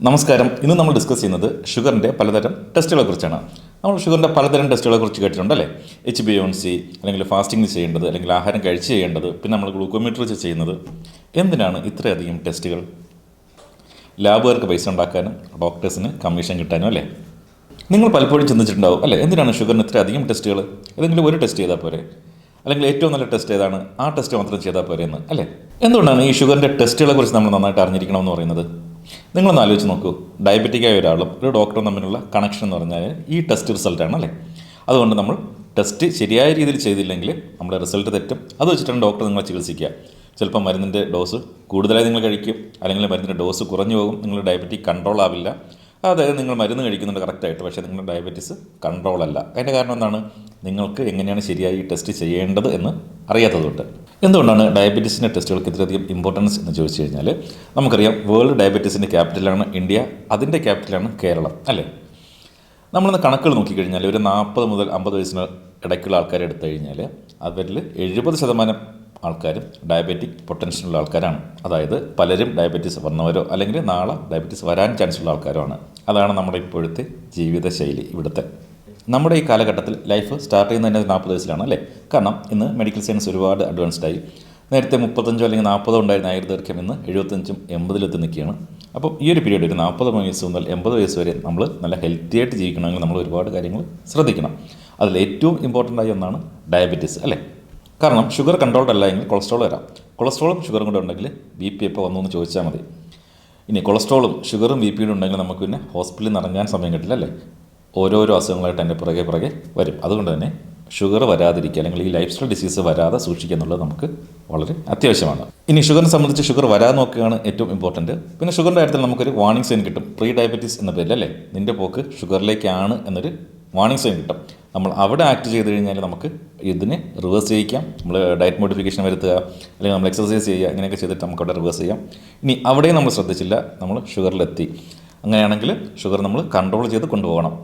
നമസ്കാരം. ഇന്ന് നമ്മൾ ഡിസ്കസ് ചെയ്യുന്നത് ഷുഗറിൻ്റെ പലതരം ടെസ്റ്റുകളെ കുറിച്ചാണ്. നമ്മൾ ഷുഗറിൻ്റെ പലതരം ടെസ്റ്റുകളെ കുറിച്ച് കേട്ടിട്ടുണ്ടല്ലേ? HbA1c, അല്ലെങ്കിൽ ഫാസ്റ്റിംഗ് ചെയ്യേണ്ടത്, അല്ലെങ്കിൽ ആഹാരം കഴിച്ച് ചെയ്യേണ്ടത്, പിന്നെ നമ്മൾ ഗ്ലൂക്കോമീറ്റർ വെച്ച് ചെയ്യുന്നത്. എന്തിനാണ് ഇത്രയധികം ടെസ്റ്റുകൾ? ലാബുകാർക്ക് പൈസ ഉണ്ടാക്കാനും ഡോക്ടേഴ്സിന് കമ്മീഷൻ കിട്ടാനും അല്ലേ? നിങ്ങൾ പലപ്പോഴും ചിന്തിച്ചിട്ടുണ്ടാവും അല്ലേ, എന്തിനാണ് ഷുഗറിന് ഇത്രയധികം ടെസ്റ്റുകൾ? ഏതെങ്കിലും ഒരു ടെസ്റ്റ് ചെയ്താൽ പോരെ? അല്ലെങ്കിൽ ഏറ്റവും നല്ല ടെസ്റ്റ് ഏതാണ്, ആ ടെസ്റ്റ് മാത്രം ചെയ്താൽ പോരെ എന്ന് അല്ലേ? എന്തുകൊണ്ടാണ് ഈ ഷുഗറിൻ്റെ ടെസ്റ്റുകളെ കുറിച്ച് നമ്മൾ നന്നായിട്ട് അറിഞ്ഞിരിക്കണമെന്ന് പറയുന്നത്? നിങ്ങളൊന്ന് ആലോചിച്ച് നോക്കൂ. ഡയബറ്റിക്കായ ഒരാളും ഒരു ഡോക്ടറും തമ്മിലുള്ള കണക്ഷൻ എന്ന് പറഞ്ഞാൽ ഈ ടെസ്റ്റ് റിസൾട്ടാണ് അല്ലേ? അതുകൊണ്ട് നമ്മൾ ടെസ്റ്റ് ശരിയായ രീതിയിൽ ചെയ്തില്ലെങ്കിൽ നമ്മുടെ റിസൾട്ട് തെറ്റും. അത് വെച്ചിട്ടാണ് ഡോക്ടർ നിങ്ങളെ ചികിത്സിക്കുക. ചിലപ്പോൾ മരുന്നിൻ്റെ ഡോസ് കൂടുതലായി നിങ്ങൾ കഴിക്കും, അല്ലെങ്കിൽ മരുന്നിൻ്റെ ഡോസ് കുറഞ്ഞു പോകും. നിങ്ങൾ ഡയബറ്റിക് കൺട്രോൾ ആവില്ല. അതായത് നിങ്ങൾ മരുന്ന് കഴിക്കുന്നുണ്ട് കറക്റ്റായിട്ട്, പക്ഷേ നിങ്ങളുടെ ഡയബറ്റീസ് കൺട്രോൾ അല്ല. അതിൻ്റെ കാരണം എന്താണ്? നിങ്ങൾക്ക് എങ്ങനെയാണ് ശരിയായി ടെസ്റ്റ് ചെയ്യേണ്ടത് എന്ന് അറിയാത്തതുകൊണ്ട്. എന്തുകൊണ്ടാണ് ഡയബറ്റീസിൻ്റെ ടെസ്റ്റുകൾക്ക് ഇത്രയധികം ഇമ്പോർട്ടൻസ് എന്ന് ചോദിച്ചു കഴിഞ്ഞാൽ, നമുക്കറിയാം വേൾഡ് ഡയബറ്റീസിൻ്റെ ക്യാപിറ്റലാണ് ഇന്ത്യ, അതിൻ്റെ ക്യാപിറ്റലാണ് കേരളം അല്ലേ? നമ്മളിന്ന് കണക്കുകൾ നോക്കിക്കഴിഞ്ഞാൽ ഒരു 40 മുതൽ 50 വയസ്സിന് ഇടയ്ക്കുള്ള ആൾക്കാരെ എടുത്തു കഴിഞ്ഞാൽ അവരിൽ 70% ആൾക്കാരും ഡയബറ്റിക് പൊട്ടൻഷ്യലുള്ള ആൾക്കാരാണ്. അതായത് പലരും ഡയബറ്റീസ് വന്നവരോ അല്ലെങ്കിൽ നാളെ ഡയബറ്റീസ് വരാൻ ചാൻസുള്ള ആൾക്കാരുമാണ്. അതാണ് നമ്മുടെ ഇപ്പോഴത്തെ ജീവിതശൈലി. ഇവിടുത്തെ നമ്മുടെ ഈ കാലഘട്ടത്തിൽ ലൈഫ് സ്റ്റാർട്ട് ചെയ്യുന്നത് തന്നെ 40 വയസ്സിലാണ് അല്ലേ? കാരണം ഇന്ന് മെഡിക്കൽ സയൻസ് ഒരുപാട് അഡ്വാൻസ്ഡായി. നേരത്തെ 35 അല്ലെങ്കിൽ 40 ഉണ്ടായിരുന്ന ആയുർദൈർഘ്യം ഇന്ന് 75 80 നിൽക്കുകയാണ്. അപ്പോൾ ഈ ഒരു പീരീഡ്, ഒരു 40 വയസ്സ് മുതൽ 80 വയസ്സ് വരെ നമ്മൾ നല്ല ഹെൽത്തി ആയിട്ട് ജീവിക്കണമെങ്കിൽ നമ്മൾ ഒരുപാട് കാര്യങ്ങൾ ശ്രദ്ധിക്കണം. അതിൽ ഏറ്റവും ഇമ്പോർട്ടൻ്റ് ആയ ഒന്നാണ് ഡയബറ്റീസ് അല്ലേ? കാരണം ഷുഗർ കൺട്രോൾഡ് അല്ല എങ്കിൽ കൊളസ്ട്രോൾ വരാം. കൊളസ്ട്രോളും ഷുഗറും കൂടെ ഉണ്ടെങ്കിൽ BP എപ്പോൾ വന്നു എന്ന് ചോദിച്ചാൽ മതി. ഇനി കൊളസ്ട്രോളും ഷുഗറും BP ഉണ്ടെങ്കിൽ നമുക്ക് പിന്നെ ഹോസ്പിറ്റലിൽ നിന്ന് ഇറങ്ങാൻ സമയം കിട്ടില്ല അല്ലേ? ഓരോരോ അസുഖങ്ങളായിട്ട് എൻ്റെ പുറകെ വരും. അതുകൊണ്ട് തന്നെ ഷുഗർ വരാതിരിക്കുക, അല്ലെങ്കിൽ ഈ ലൈഫ് സ്റ്റൈൽ ഡിസീസ് വരാതെ സൂക്ഷിക്കുക എന്നുള്ളത് നമുക്ക് വളരെ അത്യാവശ്യമാണ്. ഇനി ഷുഗറിനെ സംബന്ധിച്ച് ഷുഗർ വരാതെ നോക്കുകയാണ് ഏറ്റവും ഇമ്പോർട്ടൻറ്റ്. പിന്നെ ഷുഗറിൻ്റെ കാര്യത്തിൽ നമുക്കൊരു വാർണിംഗ് സൈൻ കിട്ടും. പ്രീ ഡയബറ്റീസ് എന്ന പേരിൽ അല്ലേ? നിൻ്റെ പോക്ക് ഷുഗറിലേക്കാണ് എന്നൊരു വാർണിംഗ് സൈൻ കിട്ടും. നമ്മൾ അവിടെ ആക്ട് ചെയ്ത് കഴിഞ്ഞാൽ നമുക്ക് ഇതിനെ റിവേഴ്സ് ചെയ്യിക്കാം. നമ്മൾ ഡയറ്റ് മോഡിഫിക്കേഷൻ വരുത്തുക, അല്ലെങ്കിൽ നമ്മൾ എക്സസൈസ് ചെയ്യുക, ഇങ്ങനെയൊക്കെ ചെയ്തിട്ട് നമുക്ക് അവിടെ റിവേഴ്സ് ചെയ്യാം. ഇനി അവിടെയും നമ്മൾ ശ്രദ്ധിച്ചില്ല, നമ്മൾ ഷുഗറിലെത്തി. അങ്ങനെയാണെങ്കിൽ ഷുഗർ നമ്മൾ കൺട്രോൾ ചെയ്ത് കൊണ്ടുപോകണം.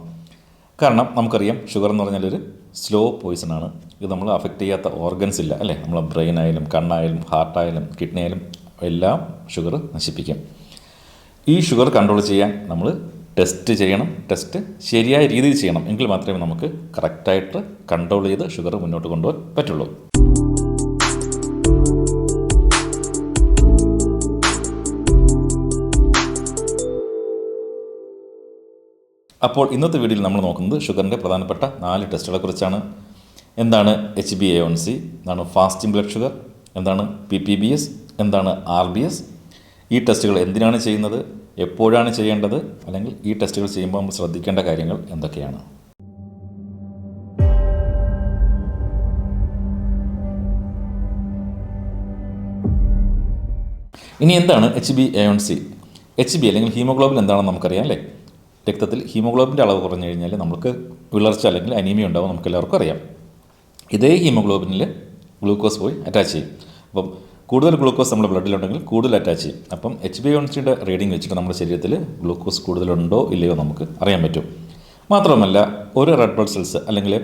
കാരണം നമുക്കറിയാം ഷുഗർ എന്ന് പറഞ്ഞാൽ ഒരു സ്ലോ പോയിസണാണ്. ഇത് നമ്മൾ അഫക്റ്റ് ചെയ്യാത്ത ഓർഗൻസ് ഇല്ല അല്ലേ? നമ്മളെ ബ്രെയിൻ ആയാലും കണ്ണായാലും ഹാർട്ടായാലും കിഡ്നി ആയാലും എല്ലാം ഷുഗർ നശിപ്പിക്കും. ഈ ഷുഗർ കൺട്രോൾ ചെയ്യാൻ നമ്മൾ ടെസ്റ്റ് ചെയ്യണം. ടെസ്റ്റ് ശരിയായ രീതിയിൽ ചെയ്യണം. എങ്കിൽ മാത്രമേ നമുക്ക് കറക്റ്റായിട്ട് കൺട്രോൾ ചെയ്ത് ഷുഗർ മുന്നോട്ട് കൊണ്ടുപോകാൻ പറ്റുള്ളൂ. അപ്പോൾ ഇന്നത്തെ വീഡിയോയിൽ നമ്മൾ നോക്കുന്നത് ഷുഗറിൻ്റെ പ്രധാനപ്പെട്ട 4 ടെസ്റ്റുകളെ കുറിച്ചാണ്. എന്താണ് HbA1c, എന്താണ് ഫാസ്റ്റിംഗ് ബ്ലഡ് ഷുഗർ, എന്താണ് PPBS, എന്താണ് RBS, ഈ ടെസ്റ്റുകൾ എന്തിനാണ് ചെയ്യുന്നത്, എപ്പോഴാണ് ചെയ്യേണ്ടത്, അല്ലെങ്കിൽ ഈ ടെസ്റ്റുകൾ ചെയ്യുമ്പോൾ നമ്മൾ ശ്രദ്ധിക്കേണ്ട കാര്യങ്ങൾ എന്തൊക്കെയാണ്. ഇനി എന്താണ് HbA1c? HB അല്ലെങ്കിൽ ഹീമോഗ്ലോബിൻ എന്താണെന്ന് നമുക്കറിയാം അല്ലേ? രക്തത്തിൽ ഹീമോഗ്ലോബിൻ്റെ അളവ് കുറഞ്ഞു കഴിഞ്ഞാൽ നമുക്ക് വിളർച്ച അല്ലെങ്കിൽ അനീമിയ ഉണ്ടാവും, നമുക്ക് എല്ലാവർക്കും അറിയാം. ഇതേ ഹീമോഗ്ലോബിനിൽ ഗ്ലൂക്കോസ് പോയി അറ്റാച്ച് ചെയ്യും. അപ്പം കൂടുതൽ ഗ്ലൂക്കോസ് നമ്മുടെ ബ്ലഡിലുണ്ടെങ്കിൽ കൂടുതൽ അറ്റാച്ച് ചെയ്യും. അപ്പം HbA1cയുടെ റീഡിംഗ് വെച്ചിട്ട് നമ്മുടെ ശരീരത്തിൽ ഗ്ലൂക്കോസ് കൂടുതലുണ്ടോ ഇല്ലയോ നമുക്ക് അറിയാൻ പറ്റും. മാത്രമല്ല ഒരു റെഡ് ബ്ലഡ് സെൽസ് അല്ലെങ്കിൽ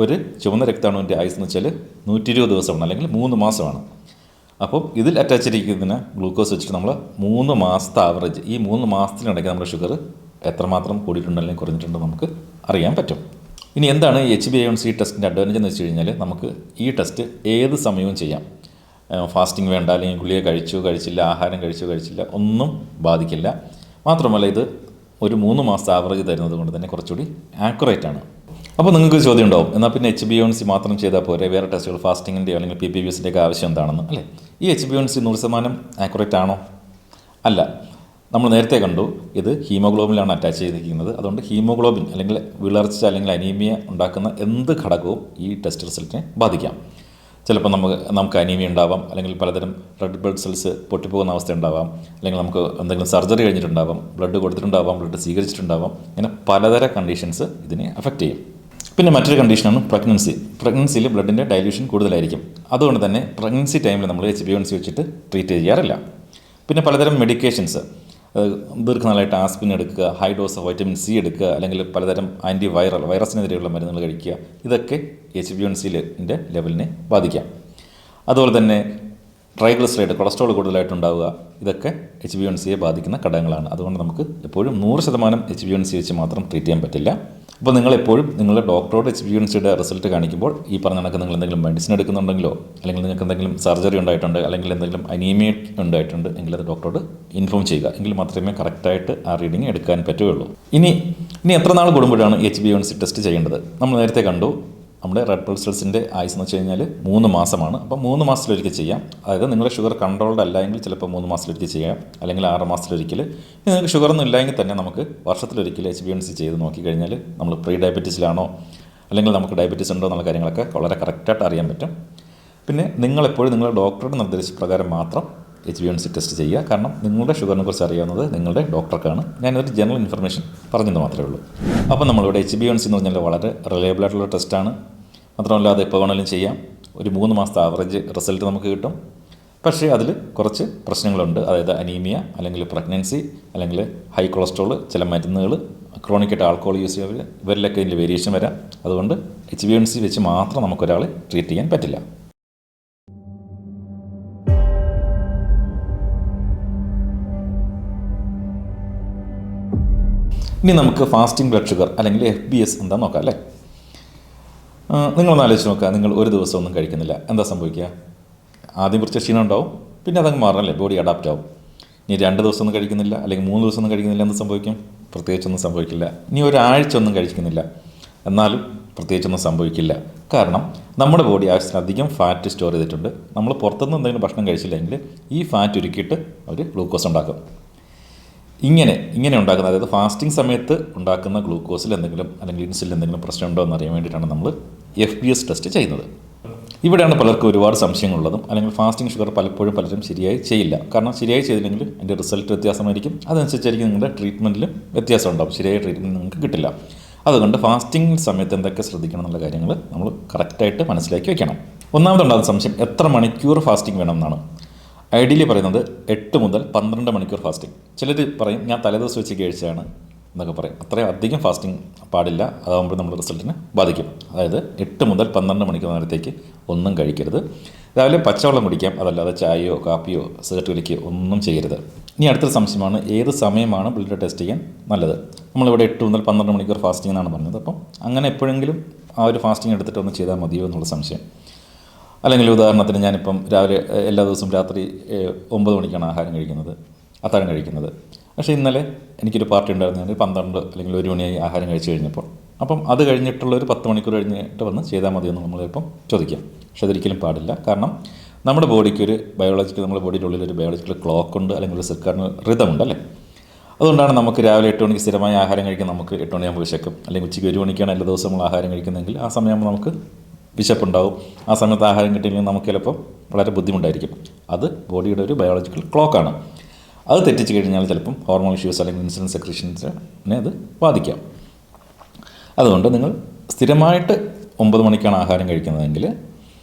ഒരു ചുവന്ന രക്താണുവിൻ്റെ ആയുസ് എന്ന് വെച്ചാൽ 120 ദിവസമാണ്, അല്ലെങ്കിൽ 3 മാസമാണ്. അപ്പം ഇതിൽ അറ്റാച്ച് ചെയ്തിരിക്കുന്നതിന് ഗ്ലൂക്കോസ് വെച്ചിട്ട് നമ്മൾ 3 മാസത്തെ ആവറേജ്, ഈ 3 മാസത്തിനിടയ്ക്ക് നമ്മുടെ ഷുഗർ എത്രമാത്രം കൂടിയിട്ടുണ്ടോ അല്ലെങ്കിൽ കുറഞ്ഞിട്ടുണ്ടോ നമുക്ക് അറിയാൻ പറ്റും. ഇനി എന്താണ് ഈ HbA1c ടെസ്റ്റിൻ്റെ അഡ്വാൻറ്റേജ് എന്ന് വെച്ച് കഴിഞ്ഞാൽ, നമുക്ക് ഈ ടെസ്റ്റ് ഏത് സമയവും ചെയ്യാം. ഫാസ്റ്റിംഗ് വേണ്ട, അല്ലെങ്കിൽ ഗുളിക കഴിച്ചില്ല, ആഹാരം കഴിച്ചില്ല, ഒന്നും ബാധിക്കില്ല. മാത്രമല്ല ഇത് ഒരു 3 മാസത്തെ ആവറേജ് തരുന്നത് കൊണ്ട് തന്നെ കുറച്ചുകൂടി ആക്യുറേറ്റ് ആണ്. അപ്പോൾ നിങ്ങൾക്ക് ചോദ്യം ഉണ്ടാവും, എന്നാൽ പിന്നെ HbA1c മാത്രം ചെയ്താൽ പോരെ, വേറെ ടെസ്റ്റുകൾ ഫാസ്റ്റിങ്ങിൻ്റെയോ അല്ലെങ്കിൽ PPBSൻ്റെ ഒക്കെ ആവശ്യം എന്താണെന്ന് അല്ലേ? ഈ HbA1c 100% ആക്യുറേറ്റ് ആണോ? അല്ല. നമ്മൾ നേരത്തെ കണ്ടു ഇത് ഹീമോഗ്ലോബിനിലാണ് അറ്റാച്ച് ചെയ്തിരിക്കുന്നത്. അതുകൊണ്ട് ഹീമോഗ്ലോബിൻ അല്ലെങ്കിൽ വിളർച്ച അല്ലെങ്കിൽ അനീമിയ ഉണ്ടാക്കുന്ന എന്ത് ഘടകവും ഈ ടെസ്റ്റ് റിസൾട്ടിനെ ബാധിക്കാം. ചിലപ്പോൾ നമുക്ക് അനീമിയ ഉണ്ടാവാം, അല്ലെങ്കിൽ പലതരം റെഡ് ബ്ലഡ് സെൽസ് പൊട്ടിപ്പോകുന്ന അവസ്ഥ ഉണ്ടാവാം, അല്ലെങ്കിൽ നമുക്ക് എന്തെങ്കിലും സർജറി കഴിഞ്ഞിട്ടുണ്ടാവാം, ബ്ലഡ് കൊടുത്തിട്ടുണ്ടാവാം, ബ്ലഡ് സ്വീകരിച്ചിട്ടുണ്ടാവാം. ഇങ്ങനെ പലതരം കണ്ടീഷൻസ് ഇതിനെ അഫക്റ്റ് ചെയ്യും. പിന്നെ മറ്റൊരു കണ്ടീഷനാണ് പ്രഗ്നൻസിയിൽ ബ്ലഡിൻ്റെ ഡൈല്യൂഷൻ കൂടുതലായിരിക്കും. അതുകൊണ്ട് തന്നെ പ്രഗ്നൻസി ടൈമിൽ നമ്മൾ HbA1c വെച്ചിട്ട് ട്രീറ്റ് ചെയ്യാറില്ല. പിന്നെ പലതരം മെഡിക്കേഷൻസ്, ദീർഘനാളായിട്ട് ആസ്പിൻ എടുക്കുക, high dose of vitamin C എടുക്കുക, അല്ലെങ്കിൽ പലതരം വൈറസിനെതിരെയുള്ള മരുന്നുകൾ കഴിക്കുക, ഇതൊക്കെ HbA1c ലെവലിനെ ബാധിക്കാം. അതുപോലെ തന്നെ ട്രൈഗ്ലിസറൈഡ് കൊളസ്ട്രോൾ കൂടുതലായിട്ടുണ്ടാവുക, ഇതൊക്കെ HbA1c ബാധിക്കുന്ന ഘടകങ്ങളാണ്. അതുകൊണ്ട് നമുക്ക് എപ്പോഴും 100% HbA1c വെച്ച് മാത്രം ട്രീറ്റ് ചെയ്യാൻ പറ്റില്ല. അപ്പോൾ നിങ്ങളെപ്പോഴും നിങ്ങളുടെ ഡോക്ടറോട് HbA1cയുടെ റിസൾട്ട് കാണിക്കുമ്പോൾ ഈ പറഞ്ഞ കണക്ക് നിങ്ങൾ എന്തെങ്കിലും മെഡിസിൻ എടുക്കുന്നുണ്ടെങ്കിലോ, അല്ലെങ്കിൽ നിങ്ങൾക്ക് എന്തെങ്കിലും സർജറി ഉണ്ടായിട്ടുണ്ട്, അല്ലെങ്കിൽ എന്തെങ്കിലും അനീമിയ ഉണ്ടായിട്ടുണ്ട് എങ്കിൽ അത് ഡോക്ടറോട് ഇൻഫോം ചെയ്യുക. എങ്കിൽ മാത്രമേ കറക്റ്റായിട്ട് ആ റീഡിങ് എടുക്കാൻ പറ്റുകയുള്ളൂ. ഇനി എത്ര നാൾ കൂടുമ്പോഴാണ് HbA1c ടെസ്റ്റ് ചെയ്യേണ്ടത്? നമ്മൾ നേരത്തെ കണ്ടു, നമ്മുടെ റെഡ് ബ്ലഡ് സെൽസിൻ്റെ ആയുസ് എന്ന് വെച്ച് കഴിഞ്ഞാൽ 3 മാസമാണ്. അപ്പോൾ 3 മാസത്തിലൊരിക്കൽ ചെയ്യാം. അതായത് നിങ്ങളുടെ ഷുഗർ കൺട്രോൾഡ് അല്ല എങ്കിൽ ചിലപ്പോൾ 3 മാസത്തിലൊരിക്കൽ ചെയ്യാം, അല്ലെങ്കിൽ 6 മാസത്തിലൊരിക്കൽ. നിങ്ങൾക്ക് ഷുഗറൊന്നും ഇല്ലെങ്കിൽ തന്നെ നമുക്ക് വർഷത്തിലൊരിക്കൽ HbA1c ചെയ്ത് നോക്കിക്കഴിഞ്ഞാൽ നമ്മൾ പ്രീ ഡയബറ്റീസിലാണോ അല്ലെങ്കിൽ നമുക്ക് ഡയബറ്റീസ് ഉണ്ടോ എന്നുള്ള കാര്യങ്ങളൊക്കെ വളരെ കറക്റ്റായിട്ട് അറിയാൻ പറ്റും. പിന്നെ നിങ്ങളെപ്പോഴും നിങ്ങളുടെ ഡോക്ടറുടെ നിർദ്ദേശപ്രകാരം മാത്രം HbA1c ടെസ്റ്റ് ചെയ്യുക. കാരണം നിങ്ങളുടെ ഷുഗറിനെ കുറിച്ച് അറിയാവുന്നത് നിങ്ങളുടെ ഡോക്ടർക്കാണ്. ഞാനൊരു ജനറൽ ഇൻഫർമേഷൻ പറഞ്ഞെന്ന് മാത്രമേ ഉള്ളൂ. അപ്പോൾ നമ്മളിവിടെ HbA1c എന്ന് പറഞ്ഞാൽ വളരെ റിലയബിൾ ആയിട്ടുള്ള ടെസ്റ്റാണ്. മാത്രമല്ല അത് എപ്പോൾ വേണമെങ്കിലും ചെയ്യാം. ഒരു 3 മാസത്തെ ആവറേജ് റിസൾട്ട് നമുക്ക് കിട്ടും. പക്ഷേ അതിൽ കുറച്ച് പ്രശ്നങ്ങളുണ്ട്. അതായത് അനീമിയ, അല്ലെങ്കിൽ പ്രഗ്നൻസി, അല്ലെങ്കിൽ ഹൈ കൊളസ്ട്രോൾ, ചില മരുന്നുകൾ, ക്രോണിക്കായിട്ട് ആൾക്കഹോൾ യൂസ് ചെയ്യുക, ഇവരിലൊക്കെ ഇതിൽ വേരിയേഷൻ വരാം. അതുകൊണ്ട് HbA1c വെച്ച് മാത്രം നമുക്കൊരാളെ ട്രീറ്റ് ചെയ്യാൻ പറ്റില്ല. ഇനി നമുക്ക് ഫാസ്റ്റിംഗ് ബ്ലഡ് ഷുഗർ അല്ലെങ്കിൽ FBS എന്താ നോക്കാം അല്ലേ? നിങ്ങളൊന്ന് ആലോചിച്ച് നോക്കുക. നിങ്ങൾ ഒരു ദിവസം ഒന്നും കഴിക്കുന്നില്ല, എന്താ സംഭവിക്കുക? ആദ്യം കുറച്ച് ക്ഷീണം ഉണ്ടാവും, പിന്നെ അതങ്ങ് മാറണല്ലേ, ബോഡി അഡാപ്റ്റ് ആവും. ഇനി 2 ദിവസം ഒന്നും കഴിക്കുന്നില്ല, അല്ലെങ്കിൽ 3 ദിവസം ഒന്നും കഴിക്കുന്നില്ല, എന്ത് സംഭവിക്കും? പ്രത്യേകിച്ചൊന്നും സംഭവിക്കില്ല. ഇനി ഒരാഴ്ച ഒന്നും കഴിക്കുന്നില്ല, എന്നാലും പ്രത്യേകിച്ചൊന്നും സംഭവിക്കില്ല. കാരണം നമ്മുടെ ബോഡി ആവശ്യത്തിലധികം ഫാറ്റ് സ്റ്റോർ ചെയ്തിട്ടുണ്ട്. നമ്മൾ പുറത്തുനിന്ന് എന്തെങ്കിലും ഭക്ഷണം കഴിച്ചില്ലെങ്കിൽ ഈ ഫാറ്റ് ഉരുക്കിയിട്ട് അവർ ഗ്ലൂക്കോസ് ഉണ്ടാക്കും. ഇങ്ങനെ ഉണ്ടാക്കുന്ന, അതായത് ഫാസ്റ്റിംഗ് സമയത്ത് ഉണ്ടാക്കുന്ന ഗ്ലൂക്കോസിൽ എന്തെങ്കിലും അല്ലെങ്കിൽ ഇൻസുലിൻ എന്തെങ്കിലും പ്രശ്നമുണ്ടോ എന്നറിയാൻ വേണ്ടിയിട്ടാണ് നമ്മൾ FBS ടെസ്റ്റ് ചെയ്യുന്നത്. ഇവിടെയാണ് പലർക്കും ഒരുപാട് സംശയങ്ങളുള്ളതും. അല്ലെങ്കിൽ ഫാസ്റ്റിംഗ് ഷുഗർ പലരും ശരിയായി ചെയ്യില്ല. കാരണം ശരിയായി ചെയ്തില്ലെങ്കിൽ അതിൻ്റെ റിസൾട്ട് വ്യത്യാസമായിരിക്കും. അതനുസരിച്ചായിരിക്കും നിങ്ങളുടെ ട്രീറ്റ്മെൻറ്റിലും വ്യത്യാസം ഉണ്ടാകും. ശരിയായ ട്രീറ്റ്മെൻറ്റ് നിങ്ങൾക്ക് കിട്ടില്ല. അതുകൊണ്ട് ഫാസ്റ്റിംഗ് സമയത്ത് എന്തൊക്കെ ശ്രദ്ധിക്കണം എന്നുള്ള കാര്യങ്ങൾ നമ്മൾ കറക്റ്റായിട്ട് മനസ്സിലാക്കി വയ്ക്കണം. ഒന്നാമതുണ്ടാകുന്ന സംശയം, എത്ര മണിക്കൂർ ഫാസ്റ്റിംഗ് വേണമെന്നാണ്. ഐഡിയലി പറയുന്നത് 8 മുതൽ 12 മണിക്കൂർ ഫാസ്റ്റിംഗ്. ചിലർ പറയും ഞാൻ തലേദിവസം വെച്ച് കഴിച്ചതാണ് എന്നൊക്കെ പറയും. അത്രയും അധികം ഫാസ്റ്റിംഗ് പാടില്ല. അതാകുമ്പോൾ നമ്മുടെ റിസൾട്ടിനെ ബാധിക്കും. അതായത് 8 മുതൽ 12 മണിക്കൂർ നേരത്തേക്ക് ഒന്നും കഴിക്കരുത്. രാവിലെ പച്ചവെള്ളം കുടിക്കാം, അതല്ലാതെ ചായയോ കാപ്പിയോ സിഗരറ്റ് വലിക്കുകയോ ഒന്നും ചെയ്യരുത്. ഇനി അടുത്തൊരു സംശയമാണ്, ഏത് സമയമാണ് ബ്ലഡ് ടെസ്റ്റ് ചെയ്യാൻ നല്ലത്? നമ്മളിവിടെ 8 മുതൽ 12 മണിക്കൂർ ഫാസ്റ്റിംഗ് എന്നാണ് പറഞ്ഞത്. അപ്പം അങ്ങനെ എപ്പോഴെങ്കിലും ആ ഒരു ഫാസ്റ്റിംഗ് എടുത്തിട്ട് ഒന്ന് ചെയ്താൽ മതിയോ എന്നുള്ള സംശയം. അല്ലെങ്കിൽ ഉദാഹരണത്തിന് ഞാനിപ്പം രാവിലെ എല്ലാ ദിവസവും രാത്രി 9 മണിക്കാണ് അത്താഴം കഴിക്കുന്നത്. പക്ഷേ ഇന്നലെ എനിക്കൊരു പാർട്ടി ഉണ്ടായിരുന്നെങ്കിൽ 12 അല്ലെങ്കിൽ 1 മണിയായി ആഹാരം കഴിച്ച് കഴിഞ്ഞപ്പോൾ. അപ്പം അത് കഴിഞ്ഞിട്ടുള്ളൊരു 10 മണിക്കൂർ കഴിഞ്ഞിട്ട് വന്ന് ചെയ്താൽ മതിയെന്ന് നമ്മളിപ്പം ചോദിക്കാം. പക്ഷെ അതൊരിക്കലും പാടില്ല. കാരണം നമ്മുടെ ബോഡിക്ക് ഒരു നമ്മുടെ ബോഡിയുടെ ഉള്ളിൽ ഒരു ബയോളജിക്കൽ ക്ലോക്ക് ഉണ്ട്, അല്ലെങ്കിൽ ഒരു സർക്കാരിന് റിതമുണ്ട് അല്ലേ? അതുകൊണ്ടാണ് നമുക്ക് രാവിലെ 8 മണിക്ക് സ്ഥിരമായി ആഹാരം കഴിക്കാൻ നമുക്ക് 8 മണിയാകുമ്പോൾ വിശക്കും. അല്ലെങ്കിൽ ഉച്ചയ്ക്ക് 1 മണിക്കാണ് എല്ലാ ദിവസവും നമ്മൾ ആഹാരം കഴിക്കുന്നതെങ്കിൽ ആ സമയമാകുമ്പോൾ നമുക്ക് വിശപ്പുണ്ടാവും. ആ സമയത്ത് ആഹാരം കിട്ടിയില്ലെങ്കിൽ നമുക്ക് ചിലപ്പോൾ വളരെ ബുദ്ധിമുട്ടായിരിക്കും. അത് ബോഡിയുടെ ഒരു ബയോളജിക്കൽ ക്ലോക്കാണ്. അത് തെറ്റിച്ച് കഴിഞ്ഞാൽ ചിലപ്പം ഹോർമോൺ ഇഷ്യൂസ് അല്ലെങ്കിൽ ഇൻസുലിൻ സെക്രീഷൻസിനെ അത് ബാധിക്കാം. അതുകൊണ്ട് നിങ്ങൾ സ്ഥിരമായിട്ട് 9 മണിക്കാണ് ആഹാരം കഴിക്കുന്നതെങ്കിൽ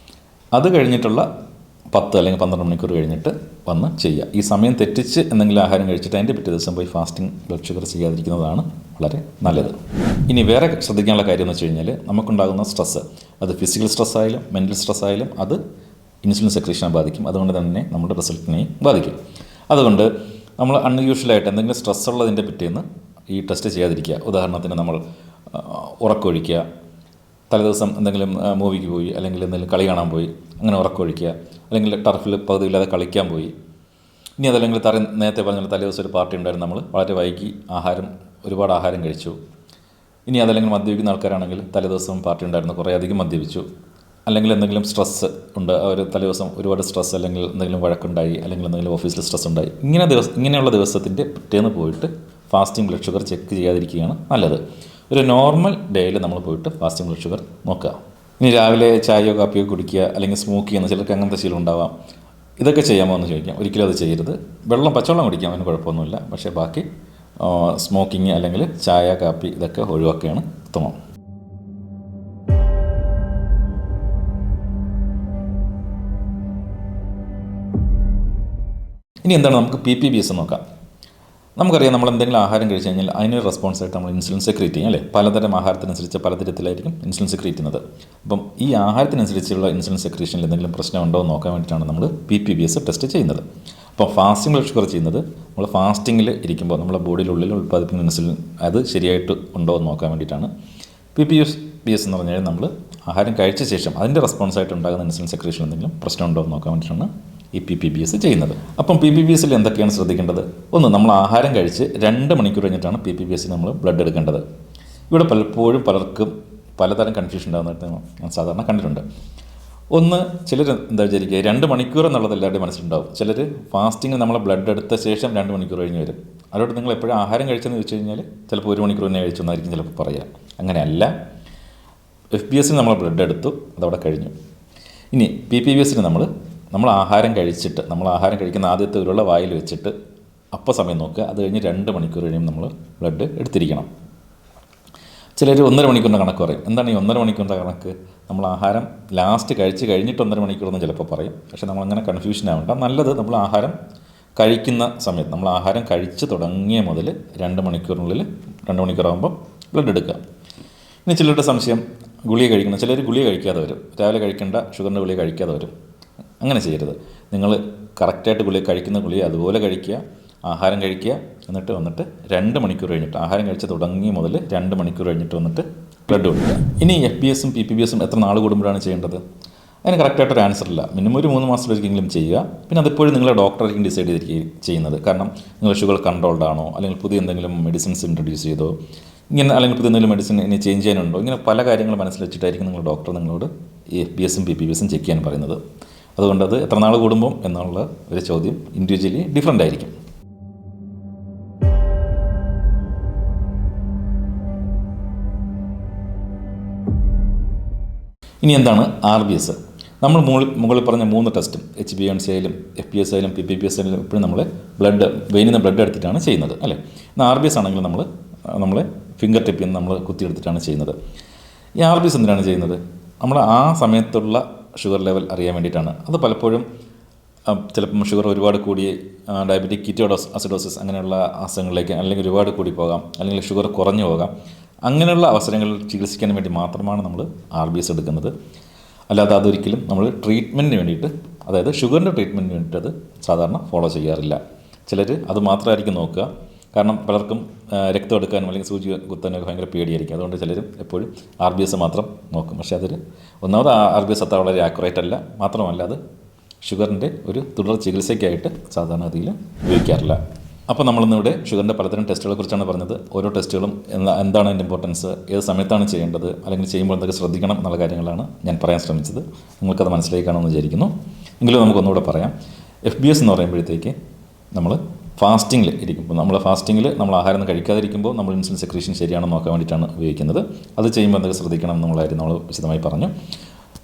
അത് കഴിഞ്ഞിട്ടുള്ള 10 അല്ലെങ്കിൽ 12 മണിക്കൂർ കഴിഞ്ഞിട്ട് വന്ന് ചെയ്യുക. ഈ സമയം തെറ്റിച്ച് എന്തെങ്കിലും ആഹാരം കഴിച്ചിട്ട് അതിൻ്റെ പിറ്റേ ദിവസം പോയി ഫാസ്റ്റിംഗ് ബ്ലഡ് ഷുഗർ ചെയ്യാതിരിക്കുന്നതാണ് വളരെ നല്ലത്. ഇനി വേറെ ശ്രദ്ധിക്കാനുള്ള കാര്യം എന്ന് വെച്ച് കഴിഞ്ഞാൽ, നമുക്കുണ്ടാകുന്ന സ്ട്രെസ്സ്, അത് ഫിസിക്കൽ സ്ട്രെസ് ആയാലും മെൻ്റൽ സ്ട്രെസ് ആയാലും അത് ഇൻസുലിൻ സെക്രീഷനെ ബാധിക്കും. അതുകൊണ്ട് തന്നെ നമ്മുടെ റിസൾട്ടിനെയും ബാധിക്കും. അതുകൊണ്ട് നമ്മൾ അൺയൂഷ്വലായിട്ട് എന്തെങ്കിലും സ്ട്രെസ് ഉള്ളതിൻ്റെ പിറ്റേന്ന് ഈ ടെസ്റ്റ് ചെയ്യാതിരിക്കുക. ഉദാഹരണത്തിന് നമ്മൾ ഉറക്കമൊഴിക്കുക, തലേദിവസം എന്തെങ്കിലും മൂവിക്ക് പോയി, അല്ലെങ്കിൽ എന്തെങ്കിലും കളി കാണാൻ പോയി, അങ്ങനെ ഉറക്കമൊഴിക്കുക, അല്ലെങ്കിൽ ടർഫിൽ പകുതിയില്ലാതെ കളിക്കാൻ പോയി. ഇനി അതല്ലെങ്കിൽ നേരത്തെ പറഞ്ഞാൽ തലേദിവസം ഒരു പാർട്ടി ഉണ്ടായിരുന്നു, നമ്മൾ വളരെ വൈകി ഒരുപാട് ആഹാരം കഴിച്ചു. ഇനി അതല്ലെങ്കിൽ മദ്യപിക്കുന്ന ആൾക്കാരാണെങ്കിൽ തലേദിവസം പാർട്ടി ഉണ്ടായിരുന്നു, കുറേ അധികം മദ്യപിച്ചു. അല്ലെങ്കിൽ എന്തെങ്കിലും സ്ട്രെസ്സ് ഉണ്ട്, ഒരു തലേദിവസം ഒരുപാട് സ്ട്രെസ്സ്, അല്ലെങ്കിൽ എന്തെങ്കിലും വഴക്കുണ്ടായി, അല്ലെങ്കിൽ എന്തെങ്കിലും ഓഫീസിൽ സ്ട്രെസ് ഉണ്ടായി. ഇങ്ങനെയുള്ള ദിവസത്തിൻ്റെ പിറ്റേന്ന് പോയിട്ട് ഫാസ്റ്റിംഗ് ബ്ലഡ് ഷുഗർ ചെക്ക് ചെയ്യാതിരിക്കുകയാണ് നല്ലത്. ഒരു നോർമൽ ഡേയിൽ നമ്മൾ പോയിട്ട് ഫാസ്റ്റിംഗ് ബ്ലഡ് ഷുഗർ നോക്കുക. ഇനി രാവിലെ ചായയോ കാപ്പിയോ കുടിക്കുക, അല്ലെങ്കിൽ സ്മോക്ക് ചെയ്യുന്ന ചിലർക്ക് അങ്ങനത്തെ ശീലം ഉണ്ടാവാം. ഇതൊക്കെ ചെയ്യാമോ എന്ന് ചോദിക്കാം. ഒരിക്കലും അത് ചെയ്യരുത്. പച്ചവെള്ളം കുടിക്കാം, അതിന് കുഴപ്പമൊന്നുമില്ല. പക്ഷേ ബാക്കി സ്മോക്കിങ് അല്ലെങ്കിൽ ചായ കാപ്പി ഇതൊക്കെ ഒഴിവാക്കുകയാണ് ഉത്തമം. ഇനി എന്താണ് നമുക്ക് PPBS നോക്കാം. നമുക്കറിയാം നമ്മൾ എന്തെങ്കിലും ആഹാരം കഴിച്ച് കഴിഞ്ഞാൽ അതിനൊരു റെസ്പോൺസായിട്ട് നമ്മൾ ഇൻസുലിൻ സെക്രീറ്റ് ചെയ്യും അല്ലേ. പലതരം ആഹാരത്തിനനുസരിച്ച് പലതരത്തിലായിരിക്കും ഇൻസുലിൻ സെക്രീറ്റ് ചെയ്യുന്നത്. അപ്പം ഈ ആഹാരത്തിനനുസരിച്ചുള്ള ഇൻസുലിൻ സെക്രീഷനിൽ എന്തെങ്കിലും പ്രശ്നമുണ്ടോ എന്ന് നോക്കാൻ വേണ്ടിയിട്ടാണ് നമ്മൾ PPBS ടെസ്റ്റ് ചെയ്യുന്നത്. അപ്പോൾ ഫാസ്റ്റിംഗ് ബ്ലഡ് ഷുഗർ ചെയ്യുന്നത് നമ്മൾ ഫാസ്റ്റിങ്ങിൽ ഇരിക്കുമ്പോൾ നമ്മുടെ ബോഡിയിലുള്ളിൽ ഉൽപ്പാദിപ്പിക്കുന്ന ഇൻസുലിൻ അത് ശരിയായിട്ട് ഉണ്ടോ എന്ന് നോക്കാൻ വേണ്ടിയിട്ടാണ്. PPBS എന്ന് പറഞ്ഞാൽ നമ്മൾ ആഹാരം കഴിച്ച ശേഷം അതിൻ്റെ റെസ്പോൺസായിട്ട് ഉണ്ടാകുന്ന ഇൻസുലിൻ സെക്രീഷൻ എന്തെങ്കിലും പ്രശ്നമുണ്ടോ എന്ന് നോക്കാൻ വേണ്ടിയിട്ടാണ് ഈ PPBS ചെയ്യുന്നത്. അപ്പം PPBSൽ എന്തൊക്കെയാണ് ശ്രദ്ധിക്കേണ്ടത്? ഒന്ന്, നമ്മൾ ആഹാരം കഴിച്ച് 2 മണിക്കൂർ കഴിഞ്ഞിട്ടാണ് PPBSൽ നമ്മൾ ബ്ലഡ് എടുക്കേണ്ടത്. ഇവിടെ പലപ്പോഴും പലർക്കും പലതരം കൺഫ്യൂഷൻ ഉണ്ടാകുന്നതായിട്ട് ഞാൻ സാധാരണ കണ്ടിട്ടുണ്ട്. ഒന്ന്, ചിലർ എന്താ വിചാരിക്കുക 2 മണിക്കൂർ എന്നുള്ളത് എല്ലാവരുടെയും മനസ്സിലുണ്ടാവും. ചിലർ ഫാസ്റ്റിങ്ങിൽ നമ്മൾ ബ്ലഡ് എടുത്ത ശേഷം 2 മണിക്കൂർ കഴിഞ്ഞ് വരും. അതോട് നിങ്ങൾ എപ്പോഴും ആഹാരം കഴിച്ചെന്ന് ചോദിച്ചു കഴിഞ്ഞാൽ ചിലപ്പോൾ 1 മണിക്കൂർ തന്നെ കഴിച്ചെന്നായിരിക്കും ചിലപ്പോൾ പറയുക. അങ്ങനെയല്ല, FBSൽ നമ്മൾ ബ്ലഡ് എടുത്തു, അതവിടെ കഴിഞ്ഞു. ഇനി PPBSൽ നമ്മൾ ആഹാരം കഴിച്ചിട്ട് നമ്മൾ ആഹാരം കഴിക്കുന്ന ആദ്യത്തെ ഉരുള വായിൽ വെച്ചിട്ട് അപ്പോൾ സമയം നോക്കുക. അത് കഴിഞ്ഞ് 2 മണിക്കൂർ കഴിയുമ്പോൾ നമ്മൾ ബ്ലഡ് എടുത്തിരിക്കണം. ചിലർ 1.5 മണിക്കൂറിൻ്റെ കണക്ക് പറയും. എന്താണ് ഈ 1.5 മണിക്കൂറിൻ്റെ കണക്ക്? നമ്മൾ ആഹാരം ലാസ്റ്റ് കഴിച്ച് കഴിഞ്ഞിട്ട് 1.5 മണിക്കൂറെന്ന് ചിലപ്പോൾ പറയും. പക്ഷേ നമ്മളങ്ങനെ കൺഫ്യൂഷൻ ആവേണ്ട. നല്ലത് നമ്മൾ ആഹാരം കഴിക്കുന്ന സമയത്ത് നമ്മൾ ആഹാരം കഴിച്ച് തുടങ്ങിയ മുതൽ 2 മണിക്കൂറിനുള്ളിൽ 2 മണിക്കൂറാകുമ്പോൾ ബ്ലഡ് എടുക്കുക. ഇനി ചിലരുടെ സംശയം, ഗുളിക കഴിക്കണം. ചിലർ ഗുളിക കഴിക്കാതെ വരും. രാവിലെ കഴിക്കേണ്ട ഷുഗറിൻ്റെ ഗുളിക കഴിക്കാതെ വരും. അങ്ങനെ ചെയ്യരുത്. നിങ്ങൾ കറക്റ്റായിട്ട് ഗുളിക കഴിക്കുന്ന ഗുളിക അതുപോലെ കഴിക്കുക, ആഹാരം കഴിക്കുക, എന്നിട്ട് 2 മണിക്കൂർ കഴിഞ്ഞിട്ട് ആഹാരം കഴിച്ച് തുടങ്ങി മുതൽ 2 മണിക്കൂർ കഴിഞ്ഞിട്ട് ബ്ലഡ് കൊടുക്കുക. ഇനി FBSും PPBSും എത്ര നാൾ കൂടുമ്പോഴാണ് ചെയ്യേണ്ടത്? അതിന് കറക്റ്റായിട്ടൊരു ആൻസർ ഇല്ല. മിനിമം ഒരു 3 മാസത്തിലൊരിക്കലെങ്കിലും ചെയ്യുക. പിന്നെ അതിപ്പോഴും നിങ്ങളെ ഡോക്ടറായിരിക്കും ഡിസൈഡ് ചെയ്തിരിക്കും ചെയ്യുന്നത്. കാരണം നിങ്ങൾ ഷുഗർ കൺട്രോൾഡ് ആണോ, അല്ലെങ്കിൽ പുതിയ എന്തെങ്കിലും മെഡിസിൻസ് ഇൻട്രൊഡ്യൂസ് ചെയ്തോ, ഇങ്ങനെ അല്ലെങ്കിൽ പുതിയ എന്തെങ്കിലും മെഡിസിൻ ഇനി ചേഞ്ച് ചെയ്യാനുണ്ടോ, ഇങ്ങനെ പല കാര്യങ്ങൾ മനസ്സിൽ വെച്ചിട്ടായിരിക്കും നിങ്ങൾ ഡോക്ടർ നിങ്ങളോട് ഈ FBSും PPBSും ചെക്ക് ചെയ്യാൻ പറയുന്നത്. അതുകൊണ്ട് അത് എത്ര നാൾ കൂടുമ്പോൾ എന്നുള്ള ഒരു ചോദ്യം ഇൻഡിവിജ്വലി ഡിഫറൻ്റ് ആയിരിക്കും. ഇനി എന്താണ് RBS? നമ്മൾ മുകളിൽ പറഞ്ഞ 3 ടെസ്റ്റും HbA1c ആയാലും FBS ആയാലും PPBS ആയാലും ഇപ്പോഴും നമ്മൾ വെയിനിൽ നിന്ന് ബ്ലഡ് എടുത്തിട്ടാണ് ചെയ്യുന്നത് അല്ലേ. എന്നാൽ RBS ആണെങ്കിൽ നമ്മൾ ഫിംഗർ ടിപ്പിൽ നിന്ന് നമ്മൾ കുത്തിയെടുത്തിട്ടാണ് ചെയ്യുന്നത്. ഈ RBS എന്തിനാണ് ചെയ്യുന്നത്? നമ്മൾ ആ സമയത്തുള്ള ഷുഗർ ലെവൽ അറിയാൻ വേണ്ടിയിട്ടാണ്. അത് പലപ്പോഴും ചിലപ്പം ഷുഗർ ഒരുപാട് കൂടി ഡയബറ്റിക് കീറ്റോഅസിഡോസിസ് അങ്ങനെയുള്ള അസുഖങ്ങളിലേക്ക് അല്ലെങ്കിൽ ഒരുപാട് കൂടി പോകാം, അല്ലെങ്കിൽ ഷുഗർ കുറഞ്ഞു പോകാം. അങ്ങനെയുള്ള അവസരങ്ങളിൽ ചികിത്സിക്കാൻ വേണ്ടി മാത്രമാണ് നമ്മൾ RBS എടുക്കുന്നത്. അല്ലാതെ അതൊരിക്കലും നമ്മൾ ട്രീറ്റ്മെൻറ്റിന് വേണ്ടിയിട്ട്, അതായത് ഷുഗറിൻ്റെ ട്രീറ്റ്മെൻറ്റിന് വേണ്ടിയിട്ട് അത് സാധാരണ ഫോളോ ചെയ്യാറില്ല. ചിലർ അത് മാത്രമായിരിക്കും നോക്കുക. കാരണം പലർക്കും രക്തം എടുക്കാനും അല്ലെങ്കിൽ സൂചി കുത്താനും ഒക്കെ ഭയങ്കര പേടിയായിരിക്കും. അതുകൊണ്ട് ചിലരും എപ്പോഴും RBS മാത്രം നോക്കും. പക്ഷേ ഒന്നാമത് RBS അത്ര വളരെ ആക്യുറേറ്റ് അല്ല. മാത്രമല്ല അത് ഷുഗറിൻ്റെ ഒരു തുടർ ചികിത്സയ്ക്കായിട്ട് സാധാരണഗതിയിൽ ഉപയോഗിക്കാറില്ല. അപ്പോൾ നമ്മളിന്നിവിടെ ഷുഗറിൻ്റെ പലതരം ടെസ്റ്റുകളെ കുറിച്ചാണ് പറഞ്ഞത്. ഓരോ ടെസ്റ്റുകളും എന്താണ് അതിൻ്റെ ഇമ്പോർട്ടൻസ്, ഏത് സമയത്താണ് ചെയ്യേണ്ടത്, അല്ലെങ്കിൽ ചെയ്യുമ്പോൾ എന്തൊക്കെ ശ്രദ്ധിക്കണം എന്നുള്ള കാര്യങ്ങളാണ് ഞാൻ പറയാൻ ശ്രമിച്ചത്. നിങ്ങൾക്കത് മനസ്സിലായി കാണുമെന്ന് വിചാരിക്കുന്നു. എങ്കിലും നമുക്കൊന്നുകൂടെ പറയാം. FBS എന്ന് പറയുമ്പോഴത്തേക്ക് നമ്മൾ ഫാസ്റ്റിങ്ങിൽ ഇരിക്കുമ്പോൾ നമ്മൾ ആഹാരം കഴിക്കാതിരിക്കുമ്പോൾ നമ്മൾ ഇൻസുലിൻ സെക്രീഷൻ ശരിയാണെന്ന് നോക്കാൻ വേണ്ടിയിട്ടാണ് ഉപയോഗിക്കുന്നത്. അത് ചെയ്യുമ്പോൾ എന്തൊക്കെ ശ്രദ്ധിക്കണം എന്നുള്ള കാര്യം നമ്മൾ വിശദമായി പറഞ്ഞു.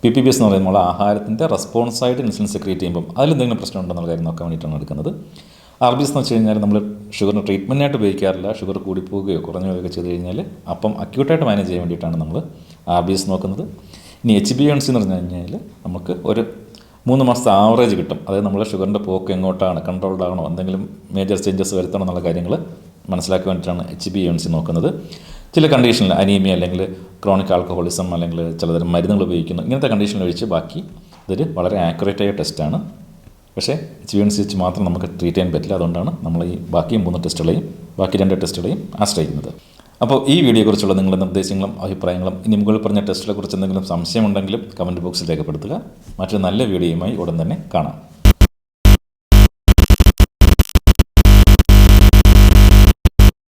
PPBS എന്ന് പറയുമ്പോൾ ആഹാരത്തിൻ്റെ റെസ്പോൺസായിട്ട് ഇൻസുലിൻ സെക്രീറ്റ് ചെയ്യുമ്പോൾ അതിലെന്തെങ്കിലും പ്രശ്നമുണ്ടെന്നുള്ള കാര്യം നോക്കാൻ വേണ്ടിയിട്ടാണ് എടുക്കുന്നത്. RBS എന്ന് വെച്ച് കഴിഞ്ഞാൽ നമ്മൾ ഷുഗറിന് ട്രീറ്റ്മെൻറ്റായിട്ട് ഉപയോഗിക്കാറില്ല. ഷുഗർ കൂടിപ്പോവുകയോ കുറഞ്ഞു പോവുകയോ ചെയ്ത് കഴിഞ്ഞാൽ അപ്പം അക്യൂട്ടായിട്ട് മാനേജ് ചെയ്യാൻ വേണ്ടിയിട്ടാണ് നമ്മൾ RBS നോക്കുന്നത്. ഇനി HbA1c എന്ന് പറഞ്ഞു കഴിഞ്ഞാൽ നമുക്ക് ഒരു 3 മാസത്തെ ആവറേജ് കിട്ടും. അതായത് നമ്മുടെ ഷുഗറിൻ്റെ പോക്ക് എങ്ങോട്ടാണ്, കൺട്രോൾഡ് ആണോ, എന്തെങ്കിലും മേജർ ചേഞ്ചസ് വരുത്തണം എന്നുള്ള കാര്യങ്ങൾ മനസ്സിലാക്കി വേണ്ടിയിട്ടാണ് HbA1c നോക്കുന്നത്. ചില കണ്ടീഷനിൽ അനീമിയ അല്ലെങ്കിൽ ക്രോണിക് ആൽക്കഹോളിസം അല്ലെങ്കിൽ ചിലതരം മരുന്നുകൾ ഉപയോഗിക്കുന്നു. ഇങ്ങനത്തെ കണ്ടീഷനിൽ ഒഴിച്ച് ബാക്കി ഇതൊരു വളരെ ആക്യുറേറ്റ് ആയ ടെസ്റ്റാണ്. പക്ഷേ HbA1c വെച്ച് മാത്രം നമുക്ക് ട്രീറ്റ് ചെയ്യാൻ പറ്റില്ല. അതുകൊണ്ടാണ് നമ്മൾ ഈ ബാക്കി 3 ടെസ്റ്റുകളെയും ബാക്കി 2 ടെസ്റ്റുകളെയും ആശ്രയിക്കുന്നത്. അപ്പോൾ ഈ വീഡിയോയെക്കുറിച്ചുള്ള നിങ്ങളുടെ നിർദ്ദേശങ്ങളും അഭിപ്രായങ്ങളും ഇനി മുകളിൽ പറഞ്ഞ ടെസ്റ്റുകളെക്കുറിച്ച് എന്തെങ്കിലും സംശയമുണ്ടെങ്കിലും കമൻറ്റ് ബോക്സിൽ രേഖപ്പെടുത്തുക. മറ്റൊരു നല്ല വീഡിയോയുമായി ഉടൻ തന്നെ കാണാം.